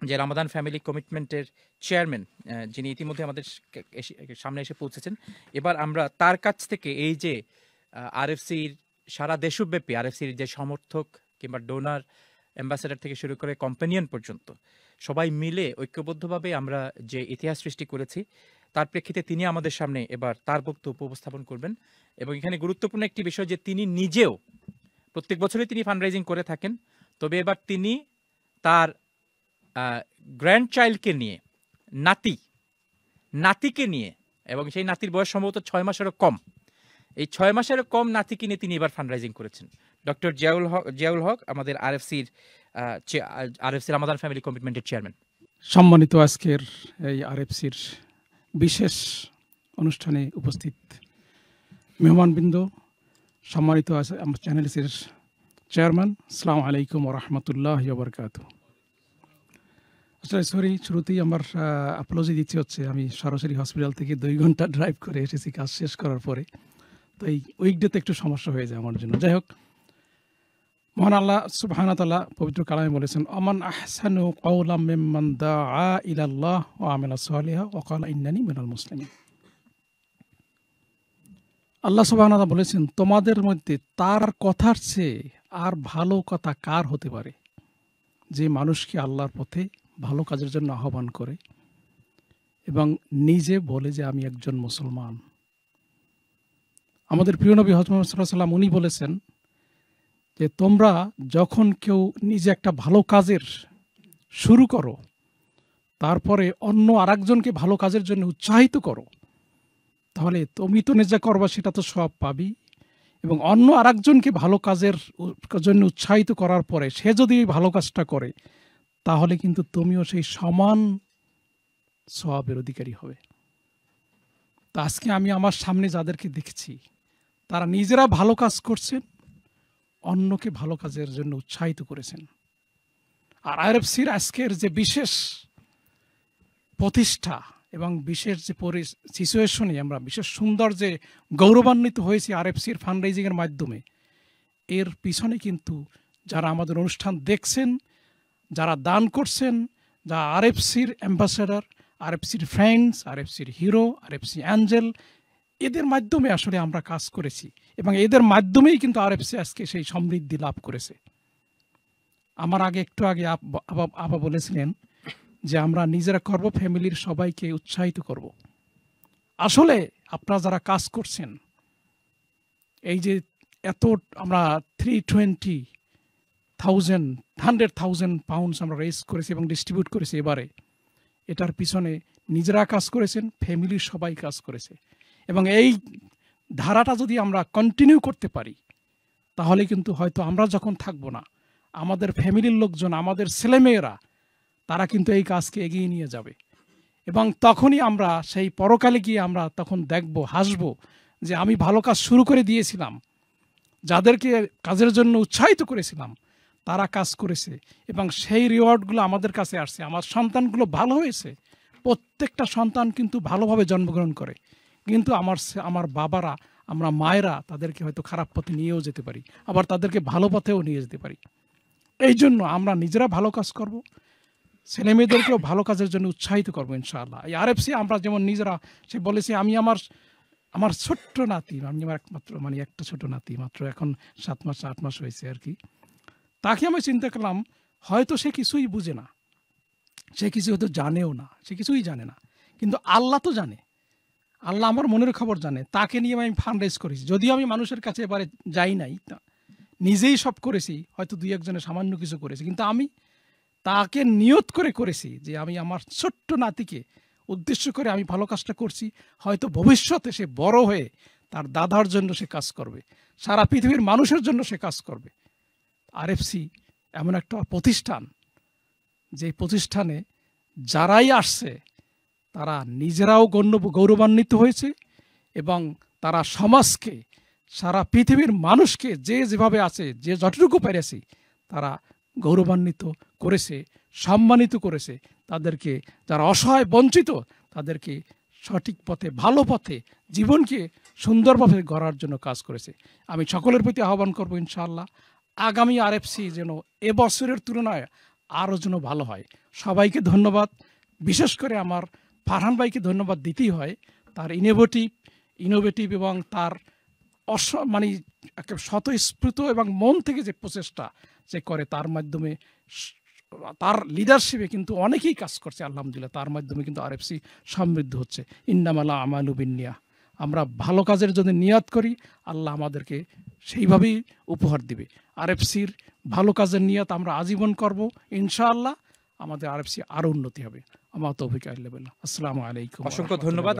যে Ramadan family কমিটমেন্টের chairman, যিনি ইতিমধ্যে আমাদের সামনে এসে পৌঁছেছেন। এবার আমরা তার কাছ থেকে এই যে আরএফসির সারা দেশব্যাপী আরএফসির যে সমর্থক কিংবা ডোনার, অ্যাম্বাসেডর থেকে শুরু করে কম্পানিয়ন পর্যন্ত সবাই মিলে ঐক্যবদ্ধভাবে আমরা যে ইতিহাস সৃষ্টি করেছি, তার প্রেক্ষিতে তিনি আমাদের সামনে এবার তার বক্তব্য উপস্থাপন করবেন। এবং এখানে গুরুত্বপূর্ণ একটি বিষয় যে তিনি নিজেও প্রত্যেক বছরই তিনি ফান্ড রাইজিং করে থাকেন, তবে এবার তিনি তার গ্র্যান্ড চাইল্ডকে নিয়ে, নাতিকে নিয়ে, এবং সেই নাতির বয়স সম্ভবত 6 মাসেরও কম, এই 6 মাসেরও কম নাতিকে নিয়ে তিনি এবার ফান্ড রাইজিং করেছেন। ডক্টর জিয়াউল হক আমাদের আরএফসির রামাদান ফ্যামিলি কমিটমেন্টের চেয়ারম্যান। সম্মানিত আজকের এই আরএফসির বিশেষ অনুষ্ঠানে উপস্থিত মেহমানবৃন্দ, সম্মানিত আমার চ্যানেলের চেয়ারম্যান, আসসালামু আলাইকুম ওয়া রাহমাতুল্লাহি ওয়া বারাকাতুহু। আসলে শুরুতেই আমার অ্যাপোলজি দিতে হচ্ছে, আমি সরাসরি হসপিটাল থেকে 2 ঘন্টা ড্রাইভ করে এসেছি কাজ শেষ করার পরে, তো এই উইকডেতে একটু সমস্যা হয়ে যায় আমার জন্য। যাই হোক, মহান আল্লাহ সুবহানাহু ওয়া তাআলা পবিত্র কালামে বলেছেন, আমান আহসানু কাওলাম মিম্মান দাআ ইলাল্লাহ ওয়া আমিলা সালিহা ওয়া ক্বালা ইন্নানি মিনাল মুসলিমিন। আল্লাহ সুবহানাহু ওয়া তাআলা বলেছেন, তোমাদের মধ্যে তার কথার চেয়ে আর ভালো কথা কার হতে পারে, যে মানুষকে আল্লাহর পথে ভালো কাজের জন্য আহ্বান করে এবং নিজে বলে যে আমি একজন মুসলমান। আমাদের প্রিয় নবী হযরত মুহাম্মদ সাল্লাল্লাহু আলাইহি ওয়াসাল্লাম উনি বলেছেন যে তোমরা যখন কেউ নিজে একটা ভালো কাজের শুরু করো, তারপরে অন্য আরেকজনকে ভালো কাজের জন্য উৎসাহিত করো, তাহলে তুমি তো নিজে করবা, সেটা তো সব পাবি, এবং অন্য আরেকজনকে ভালো কাজের জন্য উৎসাহিত করার পরে সে যদি এই ভালো কাজটা করে, তাহলে কিন্তু তুমিও সেই সমান সওয়াবের অধিকারী হবে। তো আজকে আমি আমার সামনে যাদেরকে দেখছি, তারা নিজেরা ভালো কাজ করছেন, অন্যকে ভালো কাজের জন্য উৎসাহিত করেছেন। আর আরএফসির আজকের যে বিশেষ প্রতিষ্ঠা এবং বিশেষ যে সিচুয়েশনে আমরা বিশেষ সুন্দর যে গৌরবান্বিত হয়েছি আরএফসির ফান্ড রাইজিংয়ের মাধ্যমে, এর পিছনে কিন্তু যারা আমাদের অনুষ্ঠান দেখছেন, যারা দান করছেন, যারা আরএফসির অ্যাম্বাসেডর, আরএফসির ফ্রেন্ডস, আরএফসির হিরো, আরএফসি অ্যাঞ্জেল, এদের মাধ্যমে আসলে আমরা কাজ করেছি এবং এদের মাধ্যমেই কিন্তু আরএফসি আজকে সেই সমৃদ্ধি লাভ করেছে। আমার একটু আগে আপা বলেছিলেন যে আমরা নিজেরা করব, ফ্যামিলির সবাইকে উৎসাহিত করব। আসলে আপনারা যারা কাজ করছেন, এই যে এত আমরা 100,000 পাউন্ডস আমরা রেজ করেছি এবং ডিস্ট্রিবিউট করেছি এবারে, এটার পিছনে নিজেরা কাজ করেছেন, ফ্যামিলির সবাই কাজ করেছে। এবং এই ধারাটা যদি আমরা কন্টিনিউ করতে পারি, তাহলে কিন্তু হয়তো আমরা যখন থাকবো না, আমাদের ফ্যামিলির লোকজন, আমাদের ছেলেমেয়েরা, তারা কিন্তু এই কাজকে এগিয়ে নিয়ে যাবে। এবং তখনই আমরা সেই পরকালে গিয়ে আমরা তখন দেখব, হাসবো যে আমি ভালো কাজ শুরু করে দিয়েছিলাম, যাদেরকে কাজের জন্য উৎসাহিত করেছিলাম তারা কাজ করেছে এবং সেই রিওয়ার্ডগুলো আমাদের কাছে আসছে। আমার সন্তানগুলো ভালো হয়েছে, প্রত্যেকটা সন্তান কিন্তু ভালোভাবে জন্মগ্রহণ করে, কিন্তু আমার বাবারা, আমরা মায়েরা তাদেরকে হয়তো খারাপ পথে নিয়েও যেতে পারি, আবার তাদেরকে ভালো পথেও নিয়ে যেতে পারি। এই জন্য আমরা নিজেরা ভালো কাজ করব, ছেলেমেয়েদেরকেও ভালো কাজের জন্য উৎসাহিত করবো ইনশাআল্লাহ। এই আরএফসি আমরা যেমন নিজেরা, সে বলেছি আমি আমার ছোট্ট নাতি, আমি আমার একমাত্র একটা ছোট নাতি, মাত্র এখন 7 মাস 8 মাস হয়েছে আর কি, তাকে আমি চিন্তা করলাম হয়তো সে কিছুই বুঝে না, সে কিছু হয়তো জানেও না, সে কিছুই জানে না, কিন্তু আল্লাহ তো জানে, আল্লাহ আমার মনের খবর জানে। তাকে নিয়ে আমি ফান্ড রেজ করেছি, যদিও আমি মানুষের কাছে এবারে যাই নাই, নিজেই সব করেছি, হয়তো 2-1 জনের সামান্য কিছু করেছি, কিন্তু আমি তাকে নিয়ত করে করেছি যে আমি আমার ছোট্ট নাতিকে উদ্দেশ্য করে আমি ভালো কাজটা করছি, হয়তো ভবিষ্যতে সে বড় হয়ে তার দাদার জন্য সে কাজ করবে, সারা পৃথিবীর মানুষের জন্য সে কাজ করবে। আরএফসি এমন একটা প্রতিষ্ঠান, যে প্রতিষ্ঠানে যারাই আসছে তারা নিজেরাও গৌরবান্বিত হয়েছে এবং তারা সমাজকে, সারা পৃথিবীর মানুষকে যে যেভাবে আছে, যে যতটুকু পেরেছি, তারা গৌরবান্বিত করেছে, সম্মানিত করেছে। তাদেরকে, যারা অসহায় বঞ্চিত, তাদেরকে সঠিক পথে, ভালো পথে, জীবনকে সুন্দরভাবে গড়ার জন্য কাজ করেছে। আমি সকলের প্রতি আহ্বান করব ইনশাআল্লাহ, আগামী আরএফসি যেন এবছরের তুলনায় আরও যেন ভালো হয়। সবাইকে ধন্যবাদ, বিশেষ করে আমার ফারহান ভাইকে ধন্যবাদ দিতেই হয়। তার ইনোভেটিভ এবং তার মানে একেবারে স্বতঃস্ফূর্ত এবং মন থেকে যে প্রচেষ্টা যে করে, তার মাধ্যমে তার লিডারশিপে কিন্তু অনেকেই কাজ করছে আলহামদুলিল্লাহ। তার মাধ্যমে কিন্তু আরএফসি সমৃদ্ধ হচ্ছে। ইন্নামাল আমালু বিন্নিয়াহ। আমরা ভালো কাজের যদি নিয়াত করি, আল্লাহ আমাদেরকে সেইভাবেই উপহার দিবে। আরএফসির ভালো কাজের নিয়াত আমরা আজীবন করব ইনশাআল্লাহ। আমাদের আরএফসি আরও উন্নতি হবে। আমার তৌফিক আল্লাহ। আসসালামু আলাইকুম। অসংখ্য ধন্যবাদ।